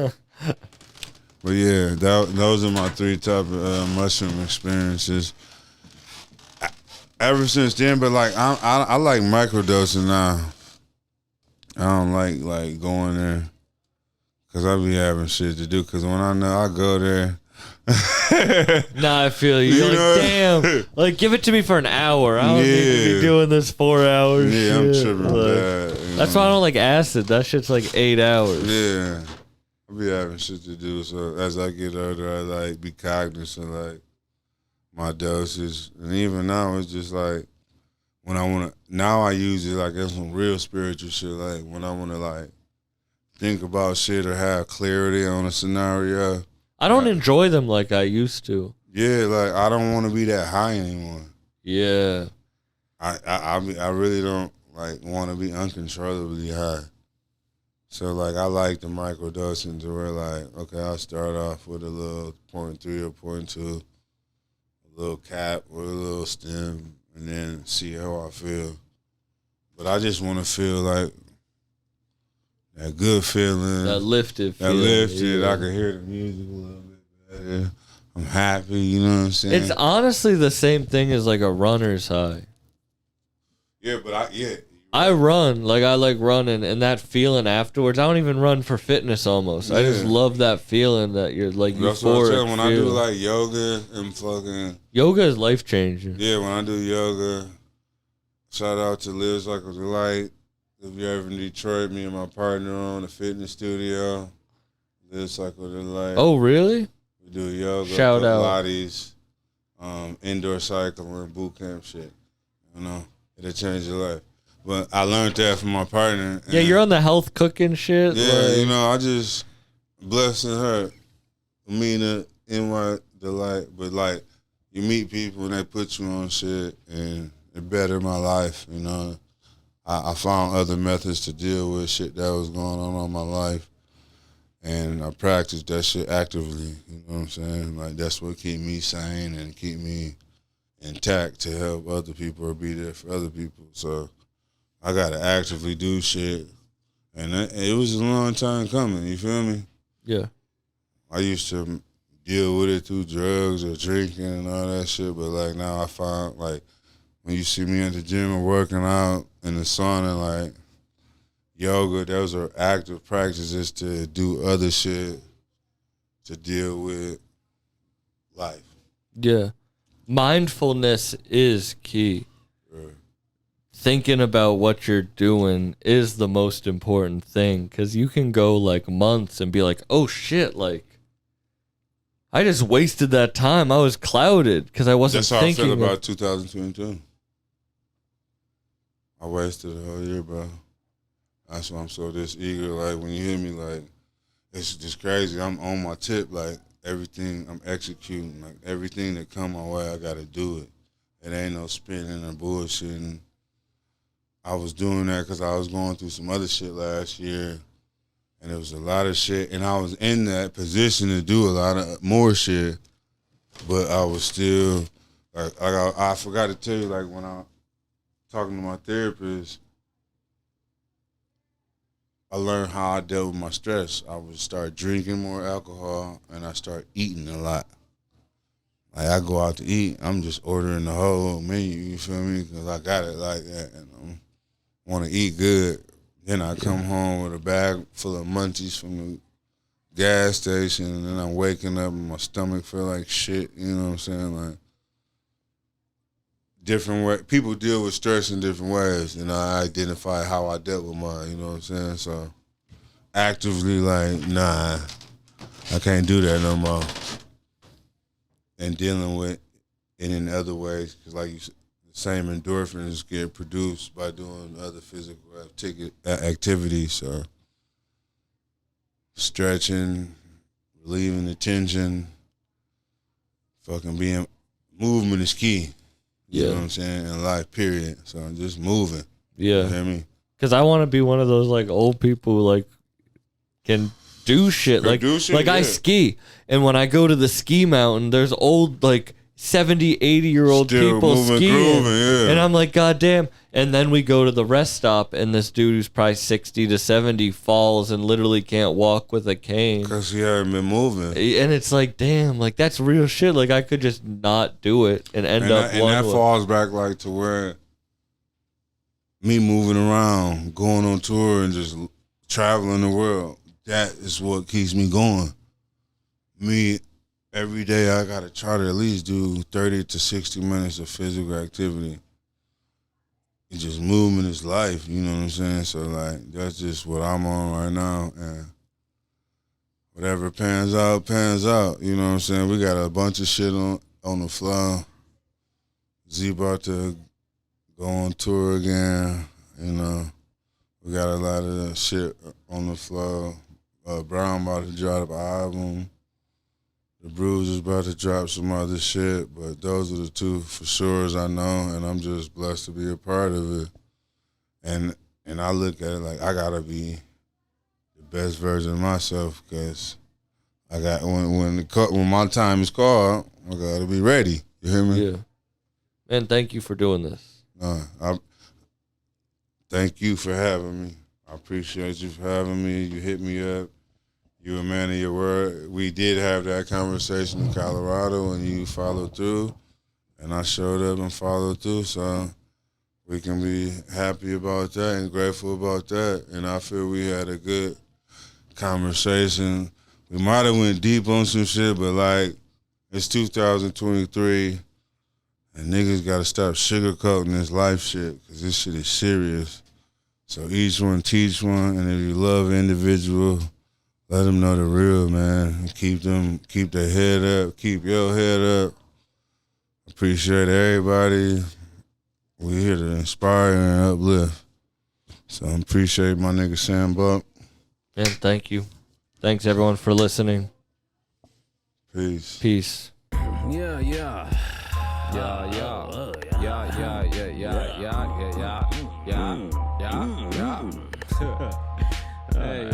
But yeah, those are my 3 top mushroom experiences. Ever since then, but like I like microdosing now. I don't like going there. Cause I be having shit to do. Cause when I know I go there, nah, I feel you. You're like, damn, like give it to me for an hour. I don't need to be doing this 4 hours. Yeah, shit. I'm tripping bad. That's why I don't like acid. That shit's like 8 hours. Yeah, I be having shit to do. So as I get older, I like be cognizant like my doses, and even now it's just like when I wanna. Now I use it like as some real spiritual shit. Like when I wanna like think about shit or have clarity on a scenario. I don't enjoy them like I used to. Yeah, like I don't want to be that high anymore. Yeah. I really don't like want to be uncontrollably high. So like I like the microdosing to where like, okay, I'll start off with a little 0.3 or 0.2, a little cap with a little stem, and then see how I feel. But I just want to feel like that good feeling. That lifted feeling. That lifted. Yeah. I can hear the music a little bit better. I'm happy, you know what I'm saying? It's honestly the same thing as like a runner's high. Yeah, but I run, like I like running, and that feeling afterwards. I don't even run for fitness almost. I just love that feeling that you're like that's what I'm euphoric. saying. When I do like yoga and fucking Yoga is life changing. yeah, when I do yoga, shout out to Live Cycle Delight. If you're ever in Detroit, me and my partner own a fitness studio. Live Cycle Delight. Oh really? We do yoga, Shout out. Pilates, indoor cycling, boot camp shit. You know, it'll change your life. But I learned that from my partner. Yeah, you're on the health cooking shit. Yeah, like, you know, I just blessing her, Mina, in my delight. But like, you meet people and they put you on shit, and it bettered my life. You know, I found other methods to deal with shit that was going on in my life, and I practiced that shit actively. You know what I'm saying? Like that's what keep me sane and keep me intact to help other people or be there for other people. So I gotta actively do shit, and it was a long time coming. You feel me? Yeah. I used to deal with it through drugs or drinking and all that shit, but like now I find like when you see me at the gym and working out in the sauna, like yoga, those are active practices to do other shit to deal with life. Yeah. Mindfulness is key. Thinking about what you're doing is the most important thing, because you can go like months and be like, oh shit, like I just wasted that time. I was clouded because I wasn't thinking. That's how I feel about 2022. I wasted a whole year, bro. That's why I'm so this eager. Like when you hear me, like it's just crazy. I'm on my tip, like everything I'm executing, like everything that come my way, I gotta do it. It ain't no spinning or bullshitting. I was doing that because I was going through some other shit last year, and it was a lot of shit, and I was in that position to do a lot of more shit, but I was still, like I forgot to tell you, like when I talking to my therapist, I learned how I dealt with my stress. I would start drinking more alcohol, and I start eating a lot. Like I go out to eat, I'm just ordering the whole menu, you feel me? Because I got it like that, and want to eat good. Then I come home with a bag full of munchies from the gas station, and then I'm waking up and my stomach feel like shit. You know what I'm saying? Like different way. People deal with stress in different ways, and I identify how I dealt with mine. You know what I'm saying? So actively, like, nah, I can't do that no more. And dealing with it in other ways, because like you said, same endorphins get produced by doing other physical activities. So stretching, relieving the tension, fucking being, movement is key. You know what I'm saying? In life, period. So I'm just moving. Yeah. You hear me? Because I want to be one of those like old people who like can do shit. I ski. And when I go to the ski mountain, there's old like 70, 80-year-old people moving, skiing. grooving, yeah. And I'm like, God damn. And then we go to the rest stop, and this dude who's probably 60 to 70 falls and literally can't walk with a cane. Because he hadn't been moving. And it's like, damn, like that's real shit. Like I could just not do it and end up and that falls back like to where me moving around, going on tour and just traveling the world, that is what keeps me going. Me, every day I gotta try to at least do 30 to 60 minutes of physical activity. And just movement is life, you know what I'm saying? So like that's just what I'm on right now, and whatever pans out, you know what I'm saying? We got a bunch of shit on the floor. Z about to go on tour again, you know. We got a lot of shit on the floor. Brown about to drop an album. The Bruiser's about to drop some other shit, but those are the two for sure as I know, and I'm just blessed to be a part of it. And I look at it like I gotta be best version of myself, because I got when my time is called, I gotta be ready. You hear me? Yeah. Man, thank you for doing this. I thank you for having me. I appreciate you for having me. You hit me up. You a man of your word. We did have that conversation in Colorado, and you followed through, and I showed up and followed through. So we can be happy about that and grateful about that. And I feel we had a good conversation. We might have went deep on some shit, but like, it's 2023, and niggas gotta stop sugarcoating this life shit, because this shit is serious. So each one teach one, and if you love an individual, let them know the real, man. Keep their head up, keep your head up. Appreciate everybody. We're here to inspire and uplift. So I appreciate my nigga Sam Buck. And thank you. Thanks everyone for listening. Peace. Peace. Yeah, yeah. Yeah, yeah. Yeah, yeah, yeah, yeah, yeah, yeah, yeah, yeah, yeah, yeah. Hey,